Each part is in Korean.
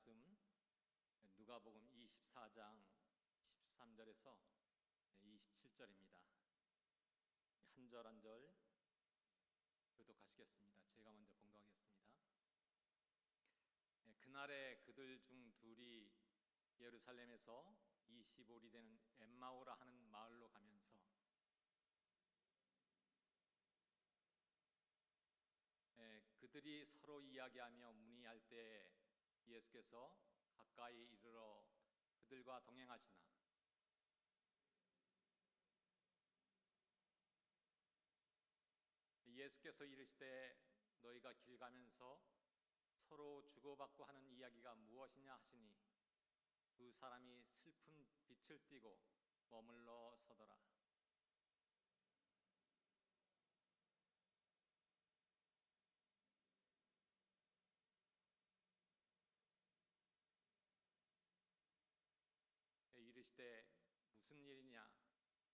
말씀 누가복음 24장 13절에서 27절입니다. 한 절 한 절 교독하시겠습니다. 제가 먼저 봉독하겠습니다. 그날에 그들 중 둘이 예루살렘에서 25리 되는 엠마오라 하는 마을로 가면서 그들이 서로 이야기하며 문의할 때 예수께서 가까이 이르러 그들과 동행하시나 예수께서 이르시되 너희가 길 가면서 서로 주고받고 하는 이야기가 무엇이냐 하시니 두 사람이 슬픈 빛을 띠고 머물러 서더라. 이르시되 무슨 일이냐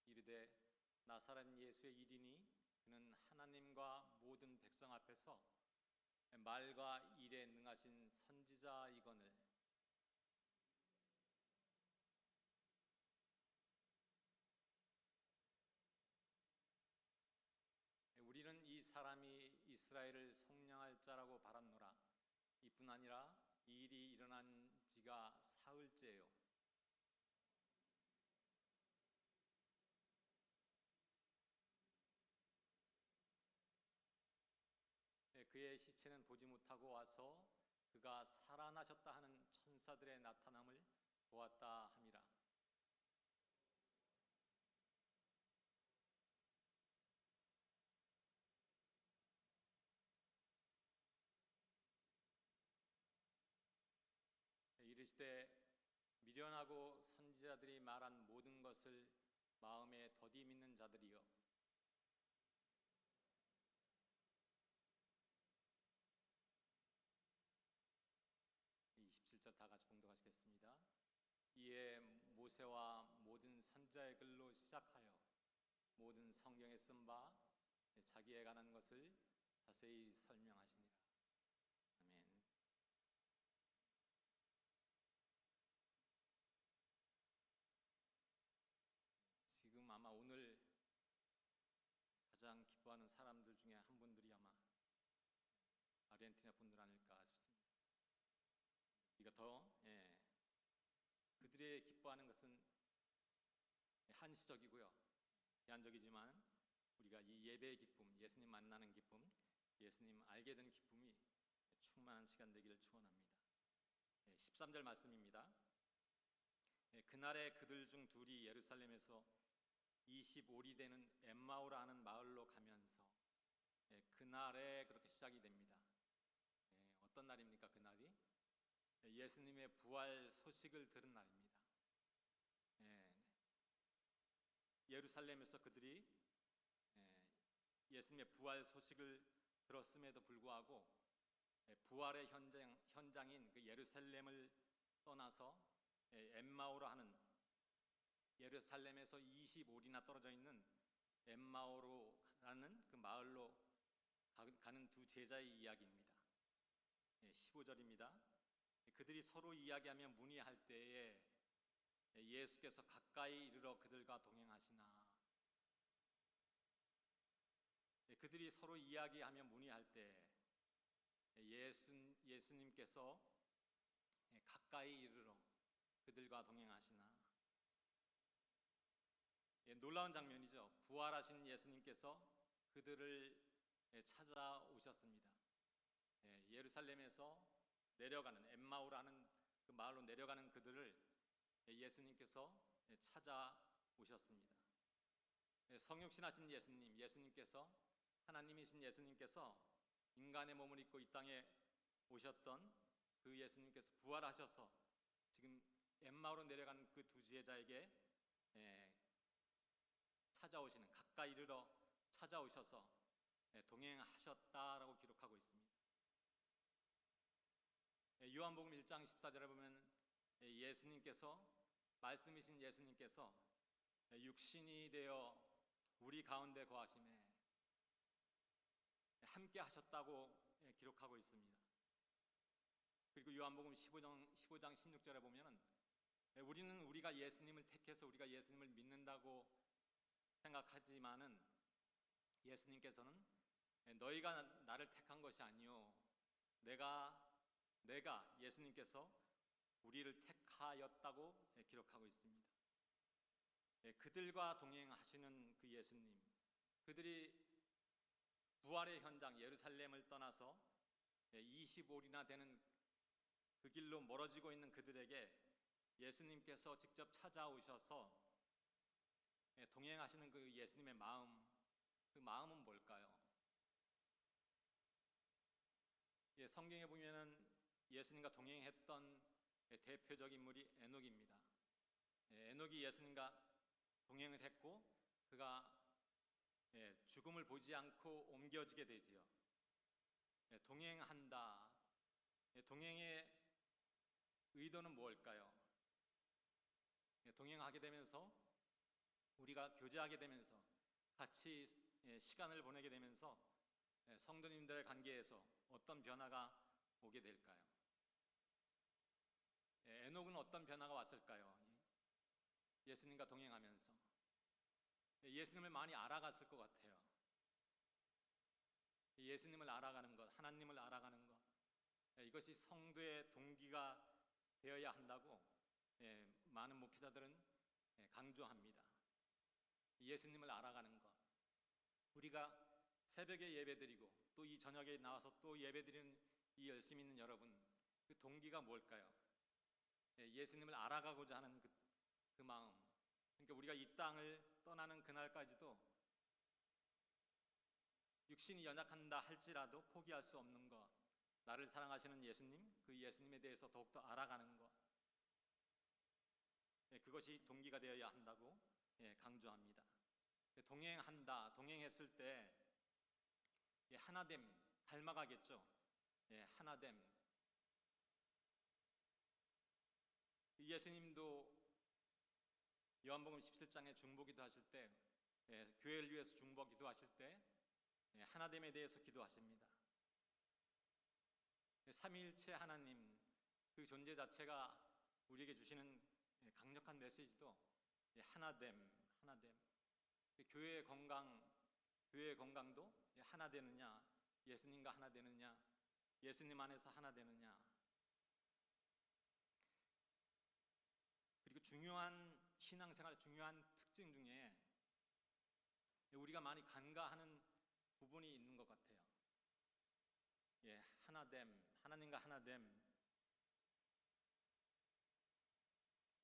이르되 나사렛 예수의 일이니 그는 하나님과 모든 백성 앞에서 말과 일에 능하신 선지자이거늘 우리는 이 사람이 이스라엘을 속량할 자라고 바랐노라. 이뿐 아니라 이 일이 일어난 지가 사흘째요. 그의 시체는 보지 못하고 와서 그가 살아나셨다 하는 천사들의 나타남을 보았다 함이라. 이르시되 미련하고 선지자들이 말한 모든 것을 마음에 더디 믿는 자들이여 27절 다 같이 봉독하시겠습니다. 이에 모세와 모든 선지자의 글로 시작하여 모든 성경에 쓴 바 자기에 관한 것을 자세히 설명하시니라. 아멘. 지금 아마 오늘 가장 기뻐하는 사람들 중에 한 분들이 아마 아르헨티나 분들 아닐까 싶습니다. 우리가 더 그들의 기뻐하는 것은 한시적이고요, 제한적이지만 우리가 이 예배의 기쁨, 예수님 만나는 기쁨, 예수님 알게 되는 기쁨이 충만한 시간 되기를 축원합니다. 13절 말씀입니다. 그날에 그들 중 둘이 예루살렘에서 25리 되는 엠마오라 하는 마을로 가면서 그날에 그렇게 시작이 됩니다. 어떤 날입니까? 그날이 예수님의 부활 소식을 들은 날입니다. 예루살렘에서 그들이 예수님의 부활 소식을 들었음에도 불구하고 부활의 현장인 그 예루살렘을 떠나서 엠마오라 하는 예루살렘에서 25리나 떨어져 있는 엠마오라는 그 마을로 가는 두 제자의 이야기입니다. 15절입니다. 그들이 서로 이야기하며 문의할 때에 예수께서 가까이 이르러 그들과 동행하시나. 그들이 서로 이야기하며 문의할 때 예수님께서 가까이 이르러 그들과 동행하시나. 놀라운 장면이죠. 부활하신 예수님께서 그들을 찾아오셨습니다. 예루살렘에서 내려가는 엠마오라는 그 마을로 내려가는 그들을 예수님께서 찾아오셨습니다. 성육신하신 예수님께서 하나님이신 예수님께서 인간의 몸을 입고 이 땅에 오셨던 그 예수님께서 부활하셔서 지금 엠마오로 내려가는 그 두 제자에게 찾아오시는, 가까이 이르러 찾아오셔서 동행하셨다라고 기록하고 있습니다. 요한복음 1장 14절에 보면 예수님께서, 말씀이신 예수님께서 육신이 되어 우리 가운데 거하심에 함께 하셨다고 기록하고 있습니다. 그리고 오늘 요한복음 15장 16절에 보면은 우리는 우리가 예수님을 택해서 우리가 예수님을 믿는다고 생각하지만은 예수님께서는 너희가 나를 택한 것이 아니요 내가 예수님께서 우리를 택하였다고 기록하고 있습니다. 그들과 동행하시는 그 예수님, 그들이 부활의 현장 예루살렘을 떠나서 25일이나 되는 그 길로 멀어지고 있는 그들에게 예수님께서 직접 찾아오셔서 동행하시는 그 예수님의 마음, 그 마음은 뭘까요? 성경에 보면은 예수님과 동행했던 대표적 인물이 에녹입니다. 에녹이 예수님과 동행을 했고 그가 죽음을 보지 않고 옮겨지게 되지요. 동행한다. 동행의 의도는 무엇일까요? 동행하게 되면서 우리가 교제하게 되면서 같이 시간을 보내게 되면서 성도님들의 관계에서 어떤 변화가 오게 될까요? 에녹은 어떤 변화가 왔을까요? 예수님과 동행하면서 예수님을 많이 알아갔을 것 같아요. 예수님을 알아가는 것, 하나님을 알아가는 것, 이것이 성도의 동기가 되어야 한다고 많은 목회자들은 강조합니다. 예수님을 알아가는 것, 우리가 새벽에 예배드리고 또 이 저녁에 나와서 또 예배드리는 이 열심히 있는 여러분, 그 동기가 뭘까요? 예수님을 알아가고자 하는 그 마음. 그러니까 우리가 이 땅을 떠나는 그날까지도 육신이 연약한다 할지라도 포기할 수 없는 것, 나를 사랑하시는 예수님, 그 예수님에 대해서 더욱더 알아가는 것, 그것이 동기가 되어야 한다고 강조합니다. 동행한다, 동행했을 때 하나됨, 닮아가겠죠. 하나됨. 예수님도 요한복음 17장에 중보기도 하실 때, 교회를 위해서 중보기도 하실 때 하나됨에 대해서 기도하십니다. 삼위일체 하나님, 그 존재 자체가 우리에게 주시는 강력한 메시지도 하나됨. 교회의 건강도 하나 되느냐, 예수님과 하나 되느냐, 예수님 안에서 하나 되느냐. 그리고 중요한 신앙생활의 중요한 특징 중에 우리가 많이 간과하는 부분이 있는 것 같아요. 하나됨, 하나님과 하나됨.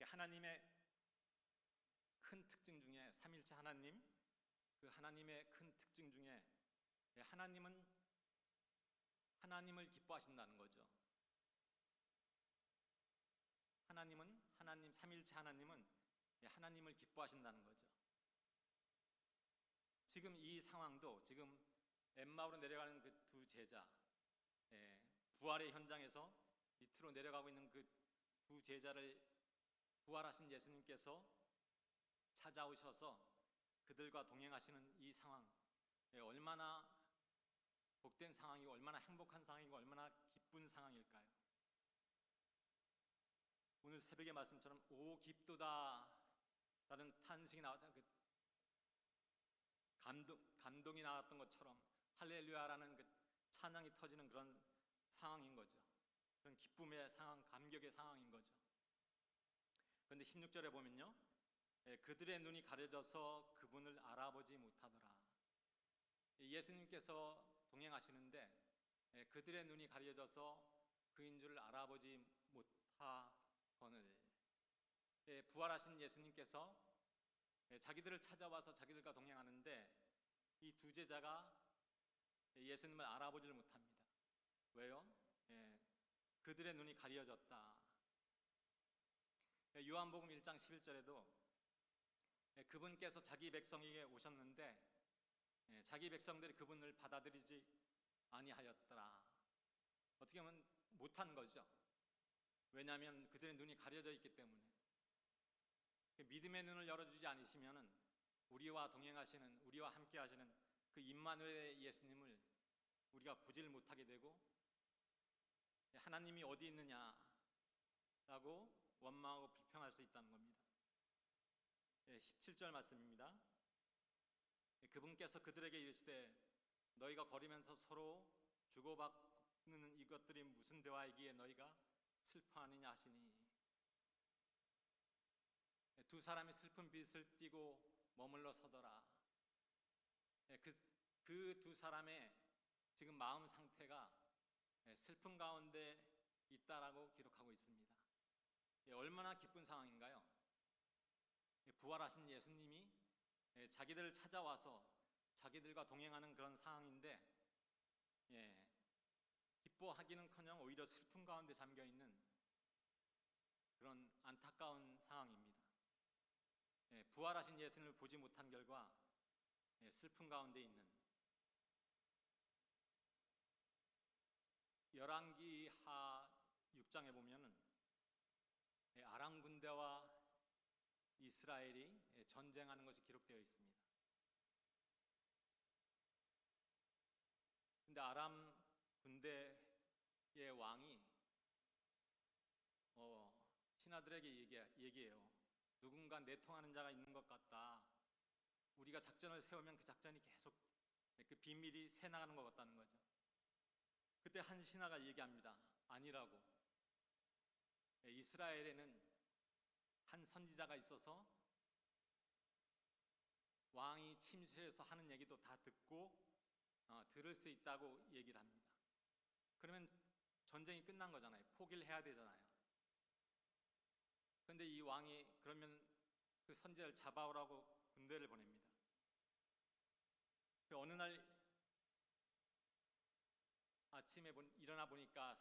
하나님의 큰 특징 중에 삼일체 하나님, 그 하나님의 큰 특징 중에 하나님은 하나님을 기뻐하신다는 거죠. 삼일체 하나님은 하나님을 기뻐하신다는 거죠. 지금 이 상황도 지금 엠마오로 내려가는 그 두 제자, 부활의 현장에서 밑으로 내려가고 있는 그 두 제자를 부활하신 예수님께서 찾아오셔서 그들과 동행하시는 이 상황, 얼마나 복된 상황이고 얼마나 행복한 상황이고 얼마나 기쁜 상황일까요? 오늘 새벽의 말씀처럼 오 깊도다 라는 탄식이 나왔던 그 감동이 나왔던 것처럼 할렐루야라는 그 찬양이 터지는 그런 상황인 거죠. 그런 기쁨의 상황, 감격의 상황인 거죠. 그런데 16절에 보면요, 그들의 눈이 가려져서 그분을 알아보지 못하더라. 예수님께서 동행하시는데 그들의 눈이 가려져서 그인 줄을 알아보지 못하거늘, 부활하신 예수님께서 자기들을 찾아와서 자기들과 동행하는데 이 두 제자가 예수님을 알아보지를 못합니다. 왜요? 그들의 눈이 가려졌다. 요한복음 1장 11절에도 그분께서 자기 백성에게 오셨는데 자기 백성들이 그분을 받아들이지 아니하였더라. 어떻게 보면 못한 거죠. 왜냐하면 그들의 눈이 가려져 있기 때문에. 믿음의 눈을 열어주지 않으시면은 우리와 동행하시는, 우리와 함께 하시는 그 임마누엘의 예수님을 우리가 보지를 못하게 되고 하나님이 어디 있느냐라고 원망하고 불평할 수 있다는 겁니다. 17절 말씀입니다. 그분께서 그들에게 이르시되 너희가 거리면서 서로 주고받는 이것들이 무슨 대화이기에 너희가 슬퍼하느냐 하시니, 두 사람이 슬픈 빛을 띠고 머물러 서더라. 그 두 사람의 지금 마음 상태가 슬픔 가운데 있다라고 기록하고 있습니다. 얼마나 기쁜 상황인가요? 부활하신 예수님이 자기들을 찾아와서 자기들과 동행하는 그런 상황인데, 기뻐하기는커녕 오히려 슬픔 가운데 잠겨 있는 그런 안타까운 상황입니다. 부활하신 예수님을 보지 못한 결과 슬픔 가운데 있는, 열왕기하 6장에 보면은 아람 군대와 이스라엘이 전쟁하는 것이 기록되어 있습니다. 근데 아람 군대의 왕이 신하들에게 얘기해요. 누군가 내통하는 자가 있는 것 같다. 우리가 작전을 세우면 그 작전이 계속 그 비밀이 새나가는 것 같다는 거죠. 그때 한 신하가 얘기합니다. 아니라고. 이스라엘에는 한 선지자가 있어서 왕이 침실에서 하는 얘기도 다 듣고 들을 수 있다고 얘기를 합니다. 그러면 전쟁이 끝난 거잖아요. 포기를 해야 되잖아요. 그런데 이 왕이 그러면 그 선지자를 잡아오라고 군대를 보냅니다. 어느 날 아침에 일어나 보니까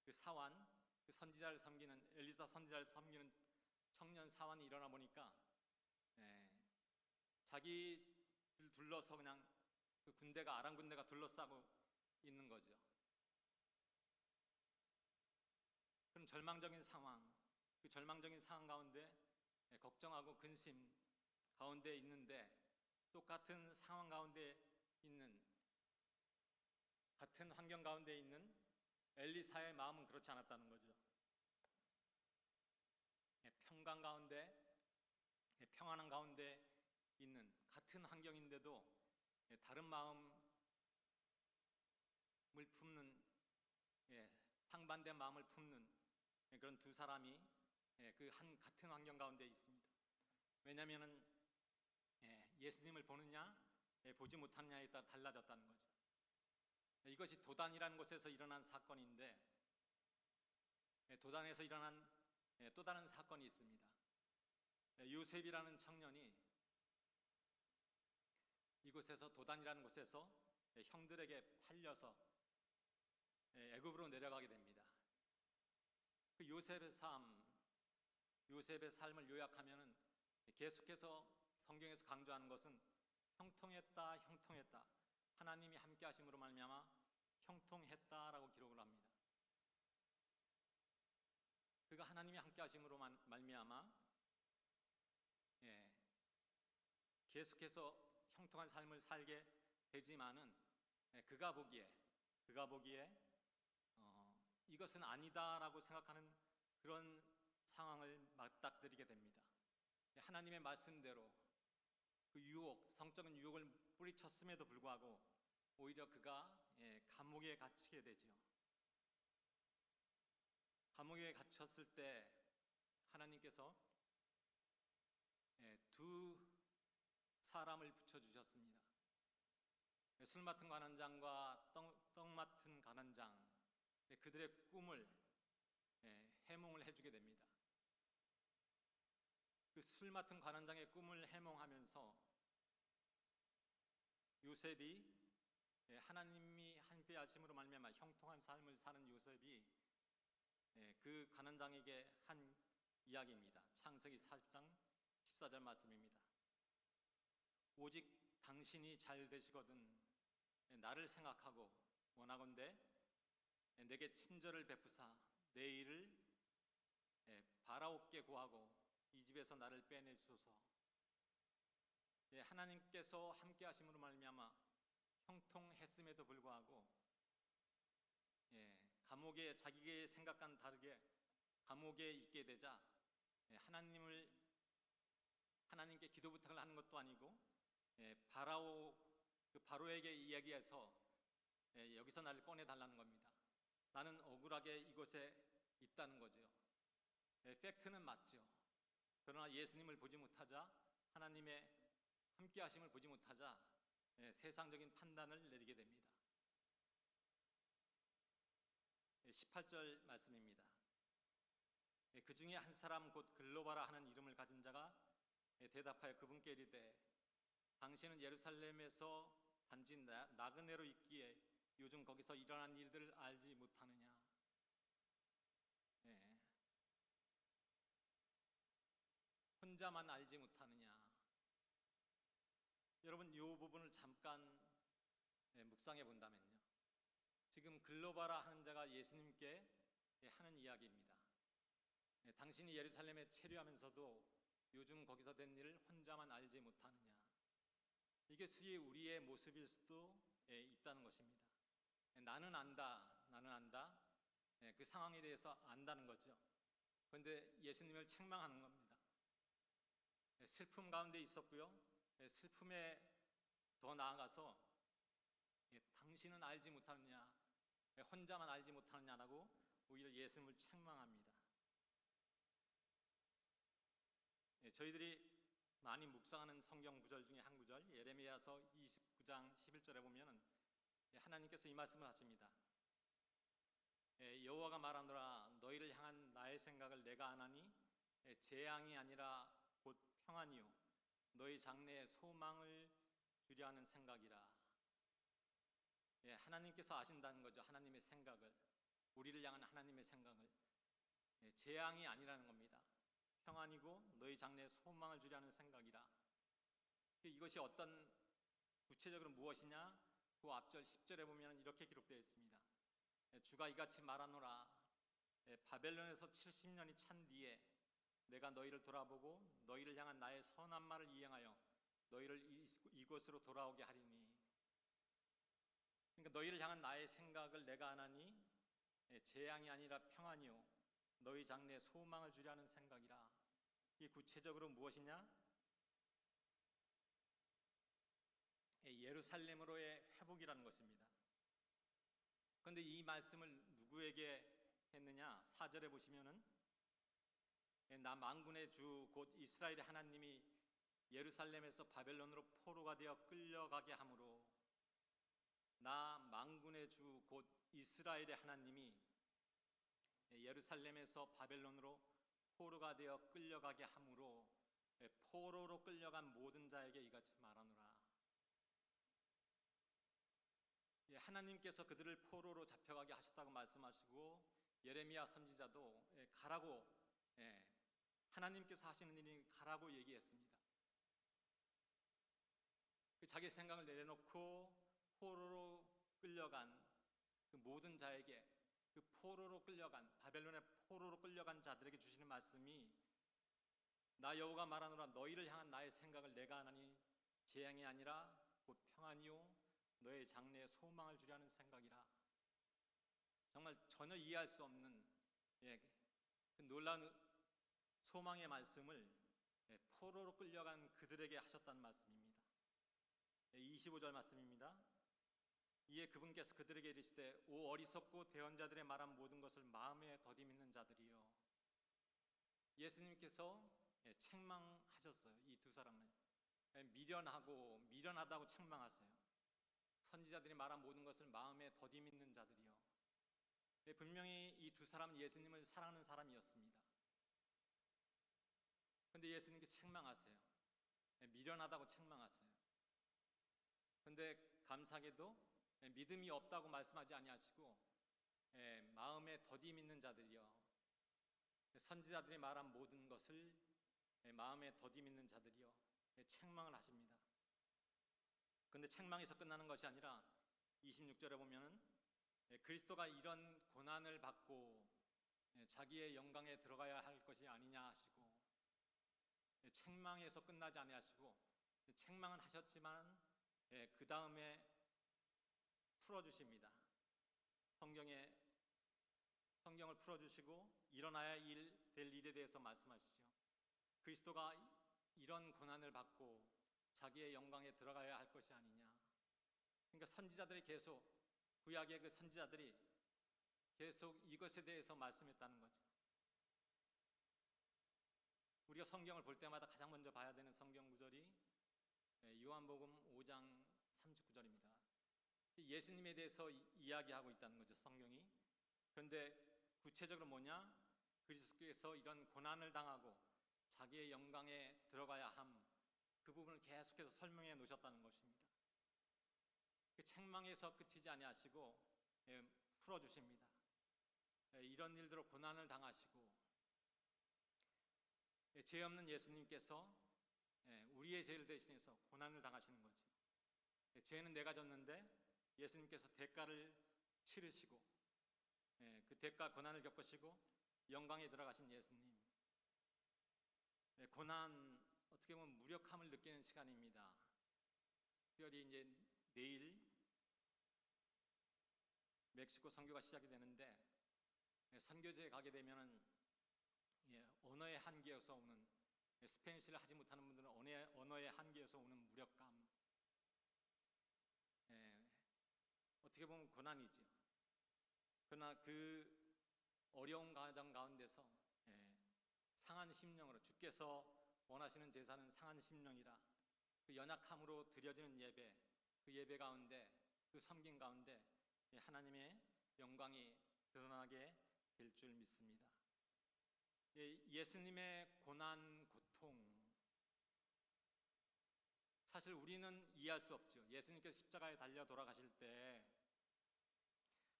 그 사환, 그 선지자를 섬기는, 엘리사 선지자를 섬기는 청년 사환이 일어나 보니까 자기를 둘러서 그냥 그 군대가, 아람 군대가 둘러싸고 있는 거죠. 그럼 절망적인 상황, 그 절망적인 상황 가운데 걱정하고 근심 가운데 있는데, 똑같은 상황 가운데 있는, 같은 환경 가운데 있는 엘리사의 마음은 그렇지 않았다는 거죠. 평강 가운데, 평안한 가운데 있는 같은 환경인데도 다른 마음을 품는, 상반된 마음을 품는 그런 두 사람이 그 같은 환경 가운데 있습니다. 왜냐하면 예수님을 보느냐 보지 못하느냐에 따라 달라졌다는 거죠. 이것이 도단이라는 곳에서 일어난 사건인데, 도단에서 일어난 또 다른 사건이 있습니다. 요셉이라는 청년이 이곳에서, 도단이라는 곳에서 형들에게 팔려서 애굽으로 내려가게 됩니다. 그 요셉의 삶을 요약하면은 계속해서 성경에서 강조하는 것은 형통했다, 형통했다. 하나님이 함께 하심으로 말미암아 형통했다라고 기록을 합니다. 그가 하나님이 함께 하심으로 말미암아 계속해서 형통한 삶을 살게 되지만은 그가 보기에 이것은 아니다라고 생각하는 그런 상황을 맞닥뜨리게 됩니다. 하나님의 말씀대로 그 유혹, 성적인 유혹을 뿌리쳤음에도 불구하고 오히려 그가 감옥에 갇히게 되죠. 감옥에 갇혔을 때 하나님께서 두 사람을 붙여주셨습니다. 술 맡은 관원장과 떡 맡은 관원장, 그들의 꿈을 해몽을 해주게 됩니다. 그 술 맡은 관원장의 꿈을 해몽하면서 요셉이, 하나님이 함께 하심으로 말미암아 형통한 삶을 사는 요셉이 그 관원장에게 한 이야기입니다. 창세기 40장 14절 말씀입니다. 오직 당신이 잘 되시거든 나를 생각하고 원하건대 내게 친절을 베푸사 내 일을 바라오께 구하고 이 집에서 나를 빼내주소서. 하나님께서 함께 하심으로 말미암아 형통했음에도 불구하고 감옥에 감옥에 자기의 생각과는 다르게 감옥에 있게 되자 하나님께 기도 부탁을 하는 것도 아니고 바로에게 이야기해서 여기서 나를 꺼내달라는 겁니다. 나는 억울하게 이곳에 있다는 거죠. 팩트는 맞죠. 그러나 예수님을 보지 못하자, 하나님의 함께하심을 보지 못하자 세상적인 판단을 내리게 됩니다. 18절 말씀입니다. 그 중에 한 사람 곧 글로바라 하는 이름을 가진 자가 대답하여 그분께 이르되 당신은 예루살렘에서 단지 나그네로 있기에 요즘 거기서 일어난 일들을 알지 못하느냐. 혼자만 알지 못하느냐. 여러분, 이 부분을 잠깐 묵상해 본다면요, 지금 글로바라 하는 자가 예수님께 하는 이야기입니다. 당신이 예루살렘에 체류하면서도 요즘 거기서 된 일을 혼자만 알지 못하느냐. 이게 수히 우리의 모습일 수도 있다는 것입니다. 나는 안다, 나는 안다. 그 상황에 대해서 안다는 거죠. 그런데 예수님을 책망하는 겁니다. 슬픔 가운데 있었고요, 슬픔에 더 나아가서 당신은 알지 못하느냐, 혼자만 알지 못하느냐라고 오히려 예수님을 책망합니다. 저희들이 많이 묵상하는 성경 구절 중에 한 구절, 예레미야서 29장 11절에 보면 하나님께서 이 말씀을 하십니다. 여호와가 말하노라, 너희를 향한 나의 생각을 내가 아나니 재앙이 아니라 곧 평안이요 너희 장래에 소망을 주려 하는 생각이라. 하나님께서 아신다는 거죠. 하나님의 생각을, 우리를 향한 하나님의 생각을. 재앙이 아니라는 겁니다. 평안이고 너희 장래에 소망을 주려 하는 생각이라. 이것이 어떤 구체적으로 무엇이냐? 그 앞절 10절에 보면 이렇게 기록되어 있습니다. 주가 이같이 말하노라, 바벨론에서 70년이 찬 뒤에 내가 너희를 돌아보고 너희를 향한 나의 선한 말을 이행하여 너희를 이곳으로 돌아오게 하리니. 그러니까 너희를 향한 나의 생각을 내가 아나니 재앙이 아니라 평안이요 너희 장래에 소망을 주려 하는 생각이라. 이게 구체적으로 무엇이냐? 예루살렘으로의 회복이라는 것입니다. 그런데 이 말씀을 누구에게 했느냐? 4절에 보시면은 나 만군의 주 곧 이스라엘의 하나님이 예루살렘에서 바벨론으로 포로가 되어 끌려가게 하므로, 나 만군의 주 곧 이스라엘의 하나님이 예루살렘에서 바벨론으로 포로가 되어 끌려가게 하므로 포로로 끌려간 모든 자에게 이같이 말하노라. 하나님께서 그들을 포로로 잡혀가게 하셨다고 말씀하시고, 예레미야 선지자도 가라고, 하나님께서 하시는 일이 가라고 얘기했습니다. 자기 생각을 내려놓고 포로로 끌려간 그 모든 자에게, 그 포로로 끌려간, 바벨론의 포로로 끌려간 자들에게 주시는 말씀이, 나 여호와가 말하노라, 너희를 향한 나의 생각을 내가 아나니 재앙이 아니라 곧 평안이요 너의 장래에 소망을 주려 하는 생각이라. 정말 전혀 이해할 수 없는 그 놀라운 소망의 말씀을 포로로 끌려간 그들에게 하셨다는 말씀입니다. 25절 말씀입니다. 이에 그분께서 그들에게 이르시되 오 어리석고 대언자들의 말한 모든 것을 마음에 더디 믿는 자들이여. 예수님께서 책망하셨어요. 이 두 사람을 미련하다고 책망하세요. 선지자들이 말한 모든 것을 마음에 더디 믿는 자들이여. 분명히 이 두 사람은 예수님을 사랑하는 사람이었습니다. 그런데 예수님께 책망하세요. 미련하다고 책망하세요. 그런데 감사하게도 믿음이 없다고 말씀하지 아니하시고 마음에 더디 믿는 자들이여, 선지자들이 말한 모든 것을 마음에 더디 믿는 자들이여 책망을 하십니다. 그런데 책망에서 끝나는 것이 아니라 26절에 보면은 그리스도가 이런 고난을 받고 자기의 영광에 들어가야 할 것이 아니냐 하시고, 책망에서 끝나지 아니하시고 책망은 하셨지만 그 다음에 풀어주십니다. 성경에 풀어주시고 일어나야 될 일에 대해서 말씀하시죠. 그리스도가 이런 고난을 받고 자기의 영광에 들어가야 할 것이 아니냐. 그러니까 선지자들이 계속, 구약의 그 선지자들이 계속 이것에 대해서 말씀했다는 거죠. 우리가 성경을 볼 때마다 가장 먼저 봐야 되는 성경 구절이 요한복음 5장 39절입니다. 예수님에 대해서 이야기하고 있다는 거죠, 성경이. 그런데 구체적으로 뭐냐? 그리스도께서 이런 고난을 당하고 자기의 영광에 들어가야 함, 그 부분을 계속해서 설명해 놓으셨다는 것입니다. 그 책망에서 끝이지 아니하시고 풀어주십니다. 이런 일들로 고난을 당하시고, 죄 없는 예수님께서 우리의 죄를 대신해서 고난을 당하시는 거죠. 죄는 내가 졌는데 예수님께서 대가를 치르시고, 그 대가 고난을 겪으시고 영광에 들어가신 예수님. 고난, 어떻게 보면 무력함을 느끼는 시간입니다. 특별히 이제 내일 멕시코 선교가 시작이 되는데, 선교지에 가게 되면은 언어의 한계에서 오는, 스페인시를 하지 못하는 분들은 언어의 한계에서 오는 무력감, 어떻게 보면 고난이죠. 그러나 그 어려운 과정 가운데서 상한 심령으로, 주께서 원하시는 제사는 상한 심령이라, 그 연약함으로 드려지는 예배, 그 예배 가운데, 그 섬김 가운데 하나님의 영광이 드러나게 될 줄 믿습니다. 예수님의 고난, 고통, 사실 우리는 이해할 수 없죠. 예수님께서 십자가에 달려 돌아가실 때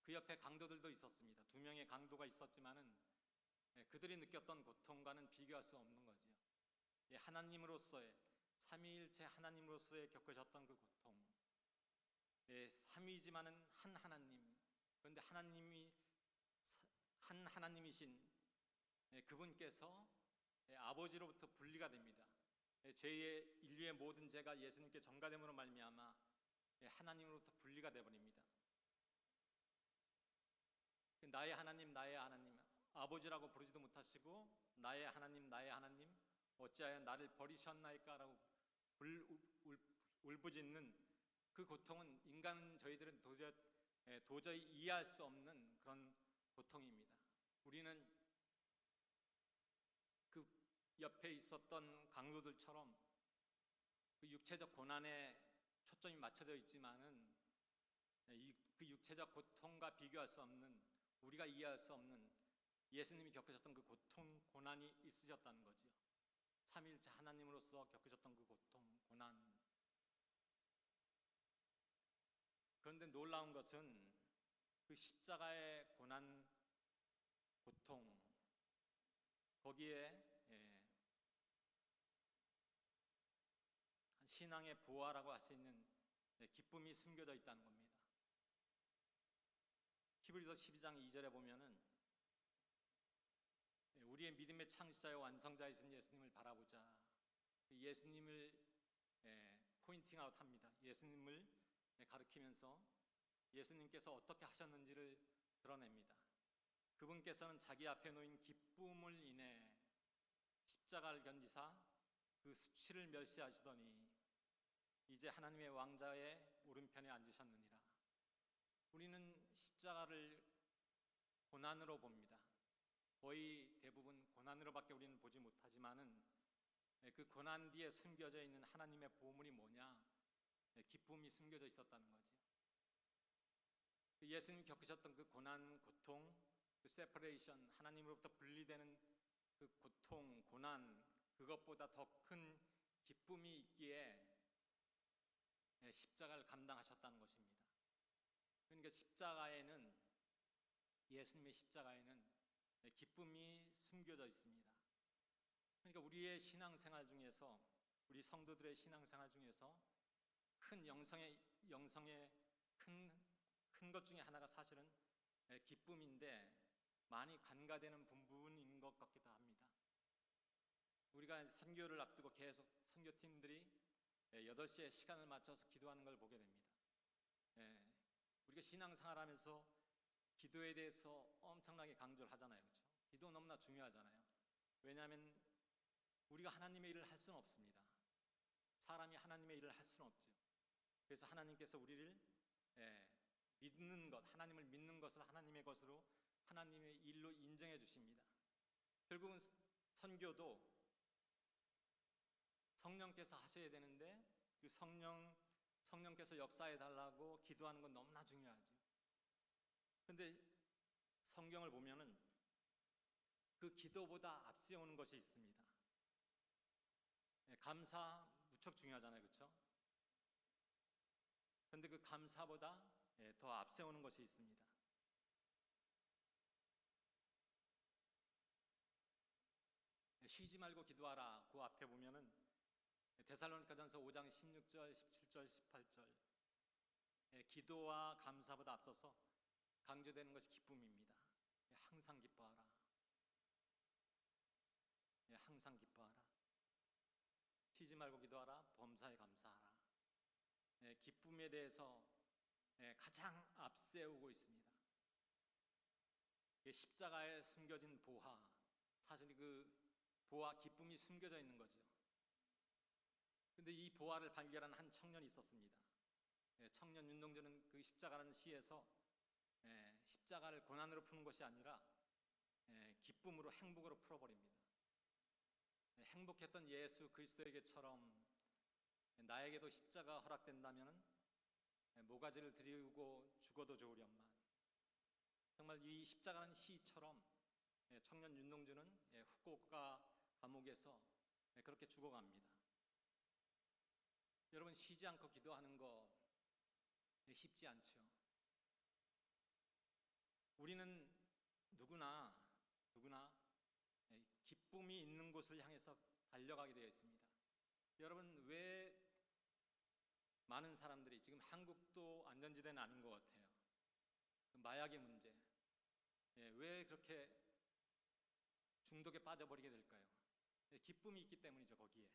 그 옆에 강도들도 있었습니다. 2명의 강도가 있었지만은 그들이 느꼈던 고통과는 비교할 수 없는 거죠. 하나님으로서의, 삼위일체 하나님으로서의 겪으셨던 그 고통, 삼위이지만은 한 하나님, 그런데 하나님이 한 하나님이신 그분께서 아버지로부터 분리가 됩니다. 죄의, 인류의 모든 죄가 예수님께 전가됨으로 말미암아 하나님으로부터 분리가 되어버립니다. 나의 하나님, 나의 하나님, 아버지라고 부르지도 못하시고 나의 하나님, 나의 하나님, 어찌하여 나를 버리셨나이까 라고 울부짖는 그 고통은, 인간 저희들은 도저히 이해할 수 없는 그런 고통입니다. 우리는 그 옆에 있었던 강도들처럼 그 육체적 고난에 초점이 맞춰져 있지만은 그 육체적 고통과 비교할 수 없는, 우리가 이해할 수 없는 예수님이 겪으셨던 그 고통, 고난이 있으셨다는 거죠. 삼위일체 하나님으로서 겪으셨던 그 고통, 고난. 그런데 놀라운 것은 그 십자가의 고난, 고통, 거기에 신앙의 보화라고 할 수 있는 기쁨이 숨겨져 있다는 겁니다. 히브리서 12장 2절에 보면은 우리의 믿음의 창시자와 완성자이신 예수님을 바라보자. 예수님을 포인팅아웃 합니다. 예수님을 가리키면서 예수님께서 어떻게 하셨는지를 드러냅니다. 그분께서는 자기 앞에 놓인 기쁨을 인해 십자가를 견디사 그 수치를 멸시하시더니 이제 하나님의 왕자의 오른편에 앉으셨느니라. 우리는 십자가를 고난으로 봅니다. 거의 대부분 고난으로밖에 우리는 보지 못하지만은 그 고난 뒤에 숨겨져 있는 하나님의 보물이 뭐냐? 기쁨이 숨겨져 있었다는 거죠. 예수님 겪으셨던 그 고난, 고통, 그 세퍼레이션, 하나님으로부터 분리되는 그 고통, 고난, 그것보다 더 큰 기쁨이 있기에 십자가를 감당하셨다는 것입니다. 그러니까 십자가에는, 예수님의 십자가에는 기쁨이 숨겨져 있습니다. 그러니까 우리의 신앙생활 중에서, 우리 성도들의 신앙생활 중에서 큰 영성의 큰 것 중에 하나가 사실은 기쁨인데 많이 간과되는 부분인 것 같기도 합니다. 우리가 선교를 앞두고 계속 선교팀들이 8시에 시간을 맞춰서 기도하는 걸 보게 됩니다. 우리가 신앙생활하면서 기도에 대해서 엄청나게 강조를 하잖아요. 기도 너무나 중요하잖아요. 왜냐하면 우리가 하나님의 일을 할 수는 없습니다. 사람이 하나님의 일을 할 수는 없죠. 그래서 하나님께서 우리를 믿는 것, 하나님을 믿는 것을 하나님의 것으로 하나님의 일로 인정해 주십니다. 결국은 선교도 성령께서 하셔야 되는데 그 성령께서 역사해 달라고 기도하는 건 너무나 중요하죠. 근데 성경을 보면은 그 기도보다 앞세우는 것이 있습니다. 감사 무척 중요하잖아요, 그렇죠? 근데 그 감사보다 더 앞세우는 것이 있습니다. 쉬지 말고 기도하라. 그 앞에 보면은 데살로니가전서 5장 16절, 17절, 18절 기도와 감사보다 앞서서 강조되는 것이 기쁨입니다. 항상 기뻐하라. 항상 기뻐하라. 쉬지 말고 기도하라. 범사에 감사하라. 기쁨에 대해서 가장 앞세우고 있습니다. 십자가에 숨겨진 보화, 사실 그 보화, 기쁨이 숨겨져 있는 거죠. 근데 이 보화를 발견한 한 청년이 있었습니다. 청년 윤동주는 그 십자가라는 시에서 십자가를 고난으로 푸는 것이 아니라 기쁨으로, 행복으로 풀어버립니다. 행복했던 예수 그리스도에게처럼 나에게도 십자가 허락된다면 모가지를 들이우고 죽어도 좋으련만. 정말 이 십자가라는 시처럼 청년 윤동주는 후쿠오카 감옥에서 그렇게 죽어갑니다. 여러분, 쉬지 않고 기도하는 거 쉽지 않죠. 우리는 누구나 기쁨이 있는 곳을 향해서 달려가게 되어 있습니다. 여러분, 왜 많은 사람들이, 지금 한국도 안전지대는 아닌 것 같아요. 그 마약의 문제, 왜 그렇게 중독에 빠져버리게 될까요? 기쁨이 있기 때문이죠. 거기에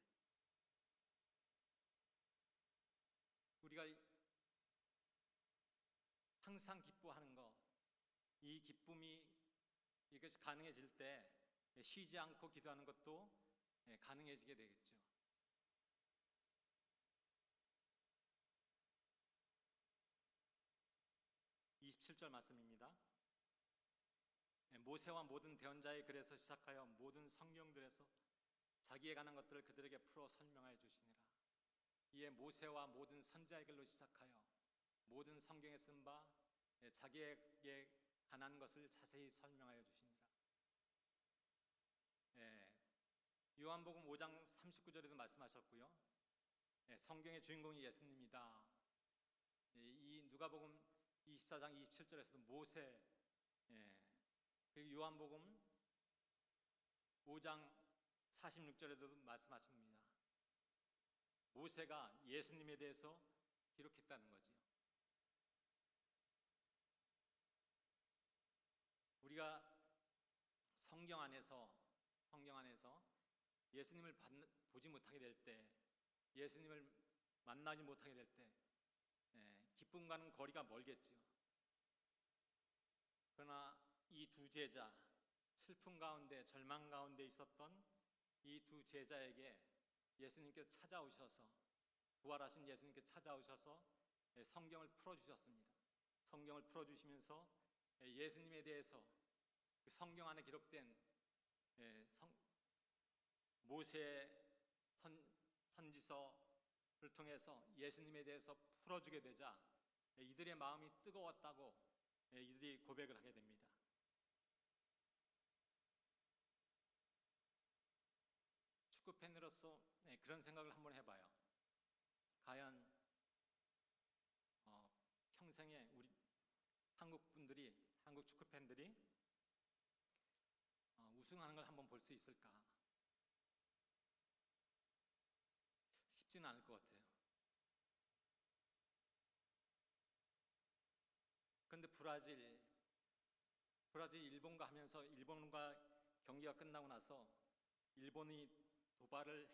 우리가 항상 기뻐하는 것, 이 기쁨이 이것이 가능해질 때 쉬지 않고 기도하는 것도 가능해지게 되겠죠. (27절) 말씀입니다. 모세와 모든 대언자의 글에서 시작하여 모든 성경들에서 자기에 관한 것들을 그들에게 풀어 설명하여 주시니라. 이에 모세와 모든 선지자의 글로 시작하여 모든 성경에 쓴 바 자기에게 관한 것을 자세히 설명하여 주시니라. 요한복음 5장 39절에도 말씀하셨고요. 성경의 주인공이 예수님이다. 이 누가복음 24장 27절에서도 모세, 그리고 요한복음 5장 46절에도 말씀하십니다. 모세가 예수님에 대해서 기록했다는 거죠. 우리가 성경 안에서 예수님을 보지 못하게 될 때, 예수님을 만나지 못하게 될 때 기쁨과는 거리가 멀겠죠. 그러나 이 두 제자, 슬픔 가운데 절망 가운데 있었던 이 두 제자에게 예수님께서 찾아오셔서, 부활하신 예수님께서 찾아오셔서 성경을 풀어주셨습니다. 성경을 풀어주시면서 예수님에 대해서 그 성경 안에 기록된 모세의 선지서를 통해서 예수님에 대해서 풀어주게 되자 이들의 마음이 뜨거웠다고 이들이 고백을 하게 됩니다. 축구 팬으로서 그런 생각을 한번 해봐요. 과연 평생에 우리 한국 축구 팬들이 우승하는 걸 한번 볼 수 있을까? 쉽지는 않을 것 같아요. 그런데 브라질 일본과 하면서, 일본과 경기가 끝나고 나서 일본이 도발을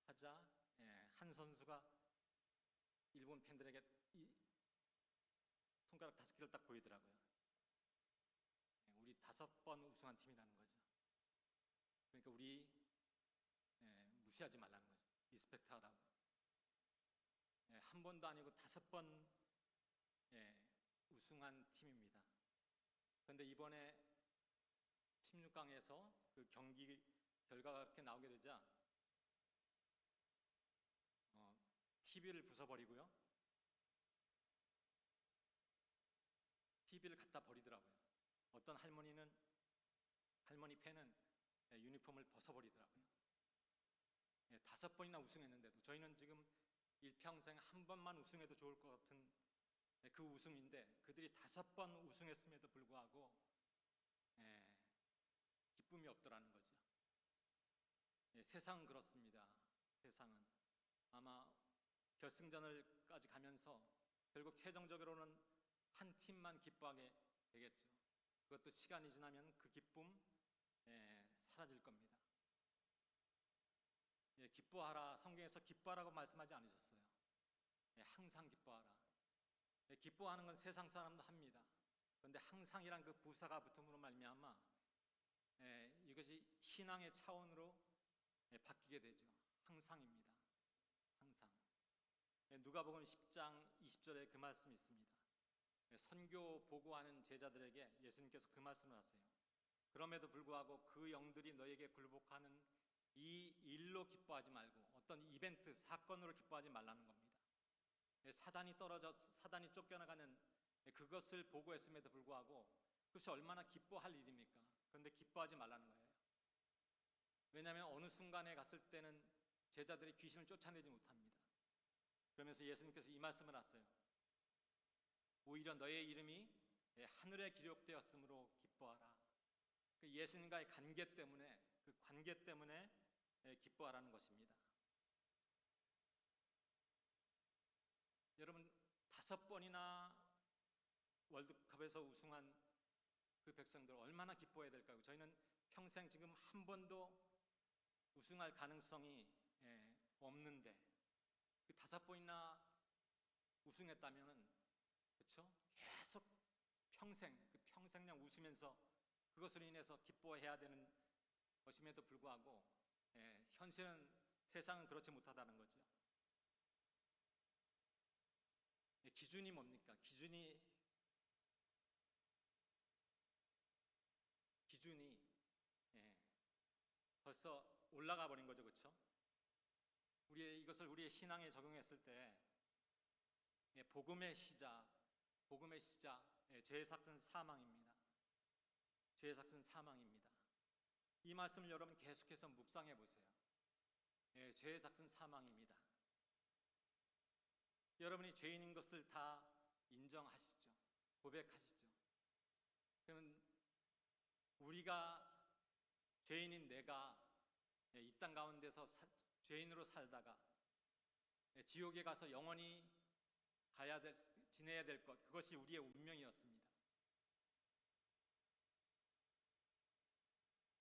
하자 한 선수가 일본 팬들에게 손가락 5개를 딱 보이더라고요. 우리 5번 우승한 팀이라는 거죠. 그러니까 우리 무시하지 말라는 거죠. 리스펙트하라고. 한 번도 아니고 5번 우승한 팀입니다. 그런데 이번에 16강에서 그 경기 결과가 그렇게 나오게 되자 TV를 부숴버리고요. TV를 갖다 버리더라고요. 어떤 할머니 팬은 유니폼을 벗어버리더라고요. 5번이나 우승했는데도 저희는 지금 일평생 한 번만 우승해도 좋을 것 같은 그 우승인데 그들이 5번 우승했음에도 불구하고 기쁨이 없더라는 거죠. 세상은 그렇습니다. 세상은 아마 결승전을까지 가면서 결국 최종적으로는 한 팀만 기뻐하게 되겠죠. 그것도 시간이 지나면 그 기쁨 사라질 겁니다. 기뻐하라. 성경에서 기뻐하라고 말씀하지 않으셨어요. 항상 기뻐하라. 기뻐하는 건 세상 사람도 합니다. 그런데 항상이란 그 부사가 붙음으로 말미암아 이것이 신앙의 차원으로 바뀌게 되죠. 항상입니다. 항상. 누가복음 10장 20절에 그 말씀이 있습니다. 선교 보고하는 제자들에게 예수님께서 그 말씀을 하세요. 그럼에도 불구하고 그 영들이 너에게 굴복하는 이 일로 기뻐하지 말고 어떤 이벤트, 사건으로 기뻐하지 말라는 겁니다. 사단이 쫓겨나가는 그것을 보고했음에도 불구하고 그것이 얼마나 기뻐할 일입니까? 그런데 기뻐하지 말라는 거예요. 왜냐하면 어느 순간에 갔을 때는 제자들이 귀신을 쫓아내지 못합니다. 그러면서 예수님께서 이 말씀을 하세요. 오히려 너의 이름이 하늘에 기록되었으므로 기뻐하라. 그 예수님과의 관계 때문에 그 관계 때문에 기뻐하라는 것입니다. 여러분 5번이나 월드컵에서 우승한 그 백성들 얼마나 기뻐해야 될까요? 저희는 평생 지금 한 번도 우승할 가능성이 없는데 그 5번이나 우승했다면은 그렇죠? 계속 평생 그 평생냥 웃으면서 그것으로 인해서 기뻐해야 되는 것임에도 불구하고 현실은 세상은 그렇지 못하다는 거죠. 기준이 뭡니까? 기준이 벌써 올라가 버린 거죠, 그렇죠? 이것을 우리의 신앙에 적용했을 때 복음의 시작, 죄의 삭은 사망입니다. 죄의 삭은 사망입니다. 이 말씀을 여러분 계속해서 묵상해 보세요. 죄의 삭은 사망입니다. 여러분이 죄인인 것을 다 인정하시죠? 고백하시죠? 그러면 우리가 죄인인 내가 이 땅 가운데서 죄인으로 살다가 지옥에 가서 영원히 지내야 될 것, 그것이 우리의 운명이었습니다.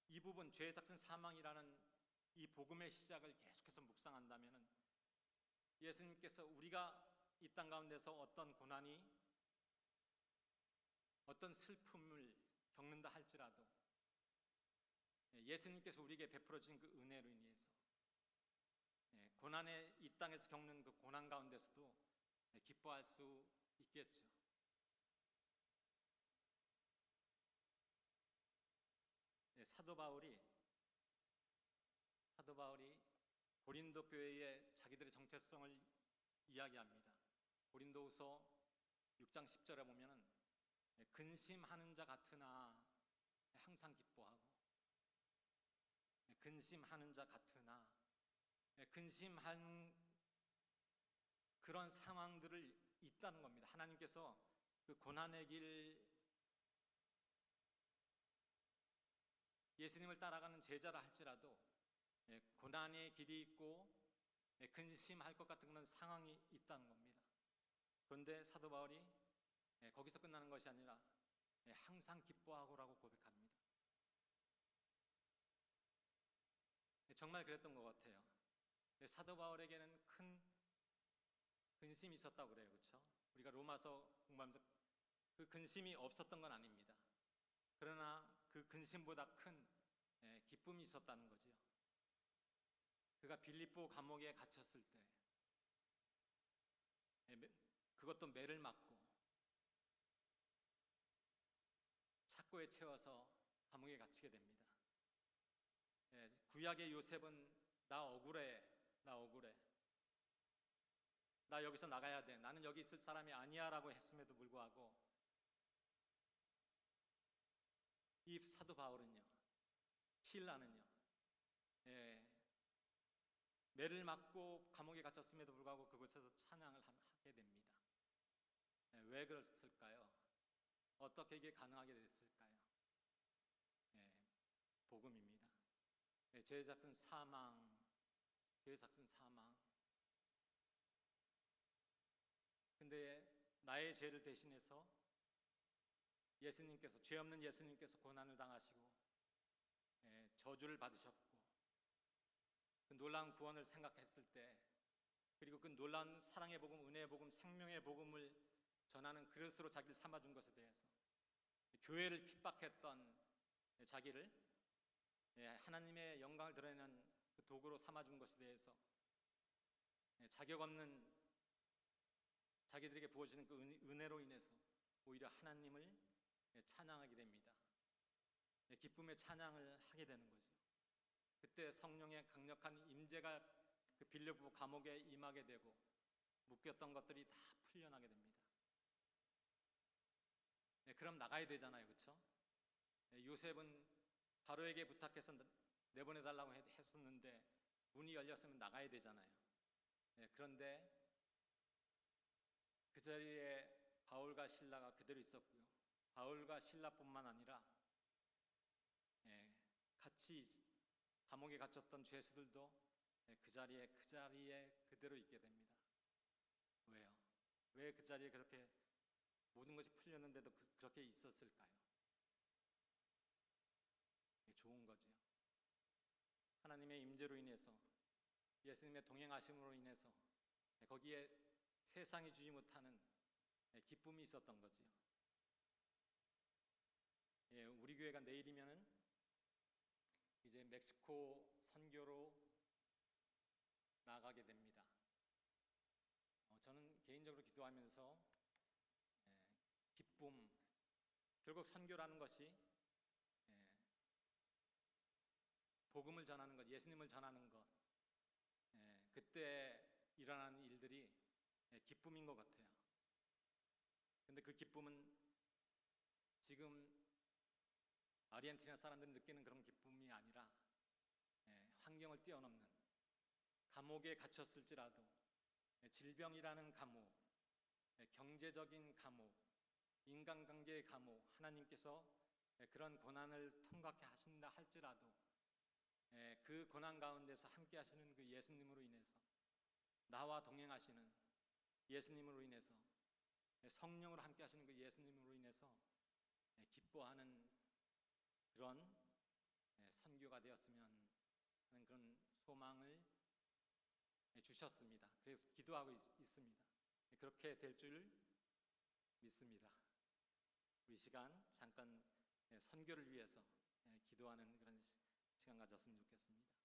이 부분, 죄의 삭은 사망이라는 이 복음의 시작을 계속해서 묵상한다면 예수님께서 우리가 이 땅 가운데서 어떤 고난이, 어떤 슬픔을 겪는다 할지라도 예수님께서 우리에게 베풀어 주신 그 은혜로 인해서 고난의 이 땅에서 겪는 그 고난 가운데서도 기뻐할 수 있겠죠. 사도 바울이 고린도 교회에 자기들의 정체성을 이야기합니다. 고린도후서 6장 10절에 보면은 근심하는 자 같으나 항상 기뻐하고, 근심하는 자 같으나 근심한 그런 상황들을 있다는 겁니다. 하나님께서 그 고난의 길, 예수님을 따라가는 제자라 할지라도 고난의 길이 있고 근심할 것 같은 그런 상황이 있다는 겁니다. 그런데 사도 바울이 거기서 끝나는 것이 아니라 항상 기뻐하고라고 고백합니다. 정말 그랬던 것 같아요. 사도 바울에게는 큰 근심이 있었다고 그래요. 그렇죠? 우리가 로마서 공부하면서 그 근심이 없었던 건 아닙니다. 그러나 그 근심보다 큰 기쁨이 있었다는 거지요. 그가 빌립보 감옥에 갇혔을 때 그것도 매를 맞고 착고에 채워서 감옥에 갇히게 됩니다. 구약의 요셉은 나 억울해, 나 억울해, 나 여기서 나가야 돼, 나는 여기 있을 사람이 아니야 라고 했음에도 불구하고 이 사도 바울은요, 실라는요, 매를 맞고 감옥에 갇혔음에도 불구하고 그곳에서 찬양을 하게 됩니다. 왜 그랬을까요? 어떻게 이게 가능하게 됐을까요? 복음입니다. 죄의 삭은 사망, 죄의 삭은 사망. 근데 나의 죄를 대신해서 예수님께서, 죄 없는 예수님께서 고난을 당하시고 저주를 받으셨고, 그 놀라운 구원을 생각했을 때, 그리고 그 놀라운 사랑의 복음, 은혜의 복음, 생명의 복음을 전하는 그릇으로 자기를 삼아준 것에 대해서, 교회를 핍박했던 자기를 하나님의 영광을 드러내는 그 도구로 삼아준 것에 대해서 자격 없는 자기들에게 부어주는 그 은혜로 인해서 오히려 하나님을 찬양하게 됩니다. 기쁨의 찬양을 하게 되는 거죠. 그때 성령의 강력한 임재가 그 빌립보 감옥에 임하게 되고 묶였던 것들이 다 풀려나게 됩니다. 그럼 나가야 되잖아요, 그렇죠? 요셉은 바로에게 부탁해서 내보내달라고 했었는데 문이 열렸으면 나가야 되잖아요. 그런데 그 자리에 바울과 실라가 그대로 있었고요. 바울과 실라뿐만 아니라 같이 감옥에 갇혔던 죄수들도 그 자리에 그대로 있게 됩니다. 왜요? 왜 그 자리에 그렇게 모든 것이 풀렸는데도 그렇게 있었을까요? 좋은 거죠. 하나님의 임재로 인해서, 예수님의 동행하심으로 인해서 거기에 세상이 주지 못하는 기쁨이 있었던 거지요. 우리 교회가 내일이면은 이제 멕시코 선교로 나가게 됩니다. 저는 개인적으로 기도하면서 기쁨, 결국 선교라는 것이 복음을 전하는 것, 예수님을 전하는 것, 그때 일어나는 일들이 기쁨인 것 같아요. 근데 그 기쁨은 지금 아르헨티나 사람들이 느끼는 그런 기쁨이 아니라 환경을 뛰어넘는, 감옥에 갇혔을지라도 질병이라는 감옥, 경제적인 감옥, 인간관계의 감옥, 하나님께서 그런 고난을 통과케 하신다 할지라도 그 고난 가운데서 함께 하시는 그 예수님으로 인해서, 나와 동행하시는 예수님으로 인해서, 성령으로 함께 하시는 그 예수님으로 인해서 기뻐하는 그런 선교가 되었으면 하는 그런 소망을 주셨습니다. 그래서 기도하고 있습니다. 그렇게 될 줄 믿습니다. 우리 시간 잠깐 선교를 위해서 기도하는 그런 시간 가졌으면 좋겠습니다.